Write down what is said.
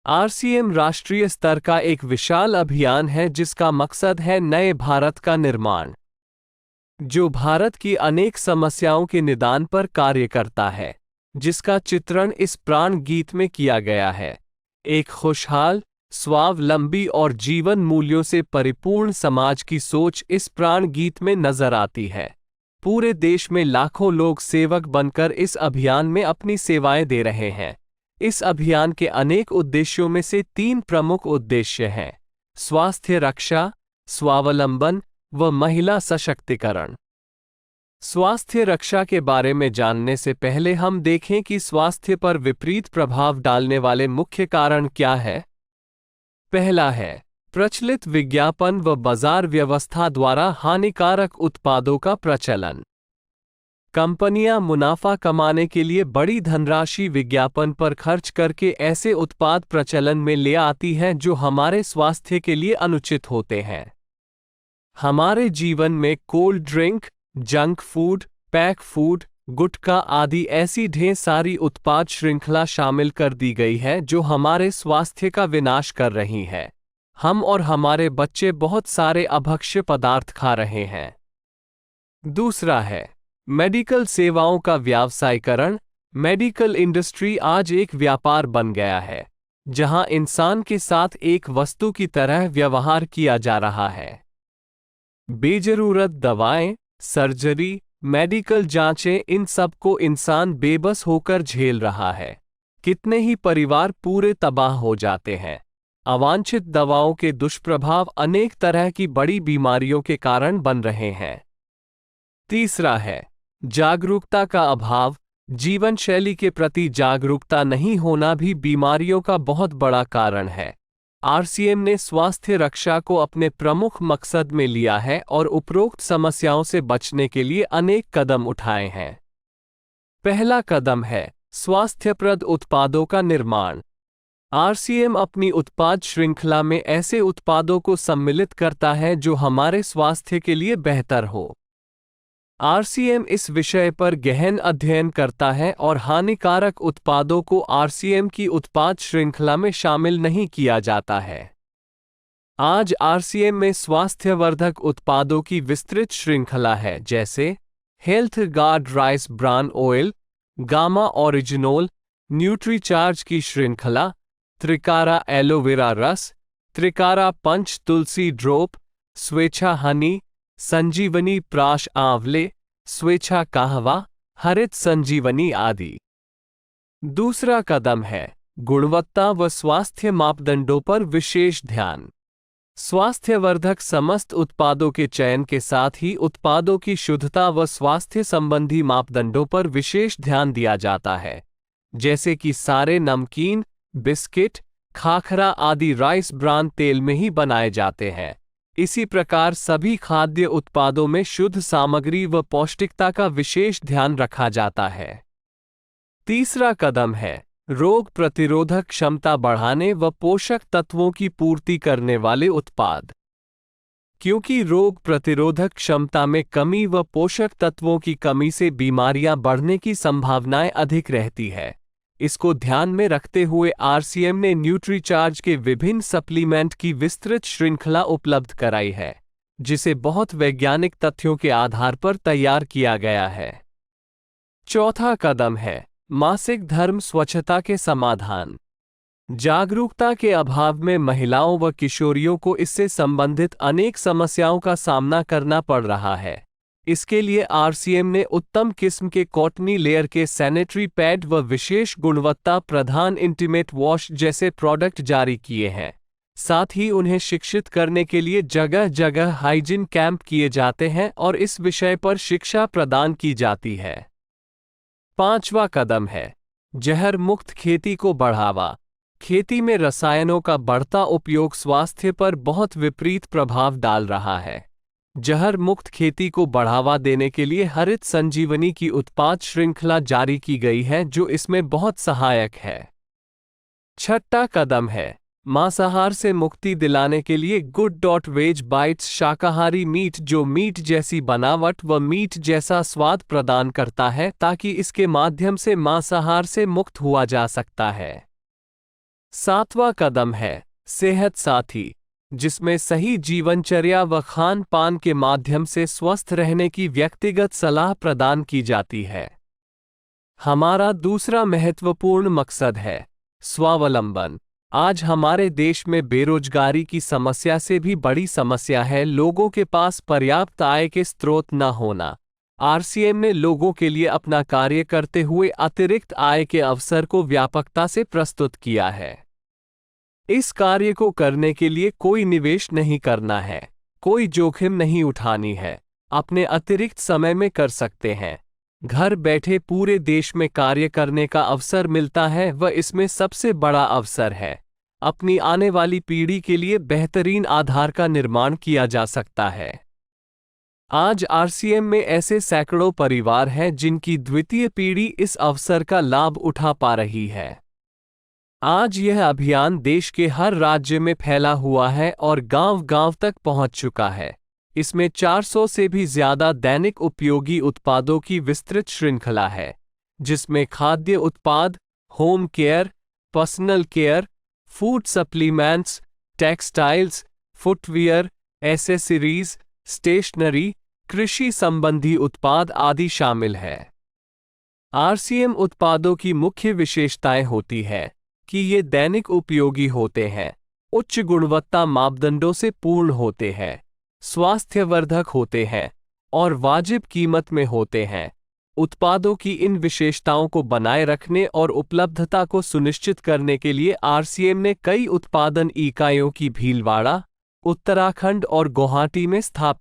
RCM राष्ट्रीय स्तर का एक विशाल अभियान है जिसका मकसद है नए भारत का निर्माण, जो भारत की अनेक समस्याओं के निदान पर कार्य करता है, जिसका चित्रण इस प्राण गीत में किया गया है। एक खुशहाल, स्वावलंबी और जीवन मूल्यों से परिपूर्ण समाज की सोच इस प्राण गीत में नजर आती है। पूरे देश में लाखों लोग सेवक बनकर इस अभियान में अपनी सेवाएं दे रहे हैं। इस अभियान के अनेक उद्देश्यों में से 3 प्रमुख उद्देश्य हैं: स्वास्थ्य रक्षा, स्वावलंबन व महिला सशक्तिकरण। स्वास्थ्य रक्षा के बारे में जानने से पहले हम देखें कि स्वास्थ्य पर विपरीत प्रभाव डालने वाले मुख्य कारण क्या है। पहला है प्रचलित विज्ञापन व बाजार व्यवस्था द्वारा हानिकारक उत्पादों का प्रचलन। कंपनियां मुनाफा कमाने के लिए बड़ी धनराशि विज्ञापन पर खर्च करके ऐसे उत्पाद प्रचलन में ले आती हैं जो हमारे स्वास्थ्य के लिए अनुचित होते हैं। हमारे जीवन में cold drink, junk food, pack food, gutkha आदि ऐसी ढेर सारी उत्पाद श्रृंखला शामिल कर दी गई है जो हमारे स्वास्थ्य का विनाश कर रही है। हम और हमारे बच्चे बहुत सारे अभक्ष्य पदार्थ खा रहे हैं। दूसरा है मेडिकल सेवाओं का व्यावसायीकरण। मेडिकल इंडस्ट्री आज एक व्यापार बन गया है, जहां इंसान के साथ एक वस्तु की तरह व्यवहार किया जा रहा है। बेजरूरत दवाएं, सर्जरी, मेडिकल जांचें, इन सब को इंसान बेबस होकर झेल रहा है। कितने ही परिवार पूरे तबाह हो जाते हैं। अवांछित दवाओं के दुष्प्रभाव अनेक तरह की बड़ी बीमारियों के कारण बन रहे हैं। तीसरा है जागरूकता का अभाव। जीवन शैली के प्रति जागरूकता नहीं होना भी बीमारियों का बहुत बड़ा कारण है। आरसीएम ने स्वास्थ्य रक्षा को अपने प्रमुख मकसद में लिया है और उपरोक्त समस्याओं से बचने के लिए अनेक कदम उठाए हैं। पहला कदम है स्वास्थ्यप्रद उत्पादों का निर्माण। आरसीएम अपनी उत्पाद श्रृंखला में ऐसे उत्पादों को सम्मिलित करता है जो हमारे स्वास्थ्य के लिए बेहतर हो। आरसीएम इस विषय पर गहन अध्ययन करता है और हानिकारक उत्पादों को आरसीएम की उत्पाद श्रृंखला में शामिल नहीं किया जाता है। आज आरसीएम में स्वास्थ्यवर्धक उत्पादों की विस्तृत श्रृंखला है, जैसे health guard rice bran oil, gamma oryzanol, nutricharge की श्रृंखला, त्रिकारा एलोवेरा रस, त्रिकारा पंच तुलसी ड्रॉप, स्वेच्छा हनी, संजीवनी प्राश आंवले, स्वेच्छा कहवा, हरित संजीवनी आदि। दूसरा कदम है गुणवत्ता व स्वास्थ्य मापदंडों पर विशेष ध्यान। स्वास्थ्यवर्धक समस्त उत्पादों के चयन के साथ ही उत्पादों की शुद्धता व स्वास्थ्य संबंधी मापदंडों पर विशेष ध्यान दिया जाता है, जैसे कि सारे नमकीन, बिस्किट, खाखरा आदि राइस ब्रान तेल में ही बनाए जाते हैं। इसी प्रकार सभी खाद्य उत्पादों में शुद्ध सामग्री व पौष्टिकता का विशेष ध्यान रखा जाता है। तीसरा कदम है रोग प्रतिरोधक क्षमता बढ़ाने व पोषक तत्वों की पूर्ति करने वाले उत्पाद। क्योंकि रोग प्रतिरोधक क्षमता में कमी व पोषक तत्वों की कमी से बीमारियां बढ़ने की संभावनाएं अधिक रहती है, इसको ध्यान में रखते हुए आरसीएम ने न्यूट्रीचार्ज के विभिन्न सप्लीमेंट की विस्तृत श्रृंखला उपलब्ध कराई है, जिसे बहुत वैज्ञानिक तथ्यों के आधार पर तैयार किया गया है। चौथा कदम है मासिक धर्म स्वच्छता के समाधान। जागरूकता के अभाव में महिलाओं व किशोरियों को इससे संबंधित अनेक समस्याओं का सामना करना पड़ रहा है। इसके लिए आरसीएम ने उत्तम किस्म के कॉटनी लेयर के सैनिटरी पैड व विशेष गुणवत्ता प्रधान इंटीमेट वॉश जैसे प्रोडक्ट जारी किए हैं। साथ ही उन्हें शिक्षित करने के लिए जगह जगह हाइजीन कैंप किए जाते हैं और इस विषय पर शिक्षा प्रदान की जाती है। पांचवा कदम है जहर मुक्त खेती को बढ़ावा। खेती में रसायनों का बढ़ता उपयोग स्वास्थ्य पर बहुत विपरीत प्रभाव डाल रहा है। जहर मुक्त खेती को बढ़ावा देने के लिए हरित संजीवनी की उत्पाद श्रृंखला जारी की गई है, जो इसमें बहुत सहायक है। छठा कदम है मांसाहार से मुक्ति दिलाने के लिए गुड.वेज बाइट्स शाकाहारी मीट, जो मीट जैसी बनावट व मीट जैसा स्वाद प्रदान करता है, ताकि इसके माध्यम से मांसाहार से मुक्त हुआ जा सकता है। सातवां कदम है सेहत साथी, जिसमें सही जीवनचर्या व खान पान के माध्यम से स्वस्थ रहने की व्यक्तिगत सलाह प्रदान की जाती है। हमारा दूसरा महत्वपूर्ण मकसद है स्वावलंबन। आज हमारे देश में बेरोजगारी की समस्या से भी बड़ी समस्या है लोगों के पास पर्याप्त आय के स्रोत न होना। आरसीएम ने लोगों के लिए अपना कार्य करते हुए अतिरिक्त आय के अवसर को व्यापकता से प्रस्तुत किया है। इस कार्य को करने के लिए कोई निवेश नहीं करना है, कोई जोखिम नहीं उठानी है, अपने अतिरिक्त समय में कर सकते हैं। घर बैठे पूरे देश में कार्य करने का अवसर मिलता है व इसमें सबसे बड़ा अवसर है अपनी आने वाली पीढ़ी के लिए बेहतरीन आधार का निर्माण किया जा सकता है। आज आरसीएम में ऐसे सैकड़ों परिवार हैं जिनकी द्वितीय पीढ़ी इस अवसर का लाभ उठा पा रही है। आज यह अभियान देश के हर राज्य में फैला हुआ है और गांव-गांव तक पहुंच चुका है। इसमें 400 से भी ज्यादा दैनिक उपयोगी उत्पादों की विस्तृत श्रृंखला है, जिसमें खाद्य उत्पाद, home care, personal care, food supplements, textiles, footwear, accessories, stationery, कृषि संबंधी उत्पाद आदि शामिल है। आरसीएम उत्पादों की मुख्य विशेषताएं होती है कि ये दैनिक उपयोगी होते हैं, उच्च गुणवत्ता मापदंडों से पूर्ण होते हैं, स्वास्थ्यवर्धक होते हैं और वाजिब कीमत में होते हैं। उत्पादों की इन विशेषताओं को बनाए रखने और उपलब्धता को सुनिश्चित करने के लिए आरसीएम ने कई उत्पादन इकाइयों की भीलवाड़ा, उत्तराखंड और गुवाहाटी में स्थापना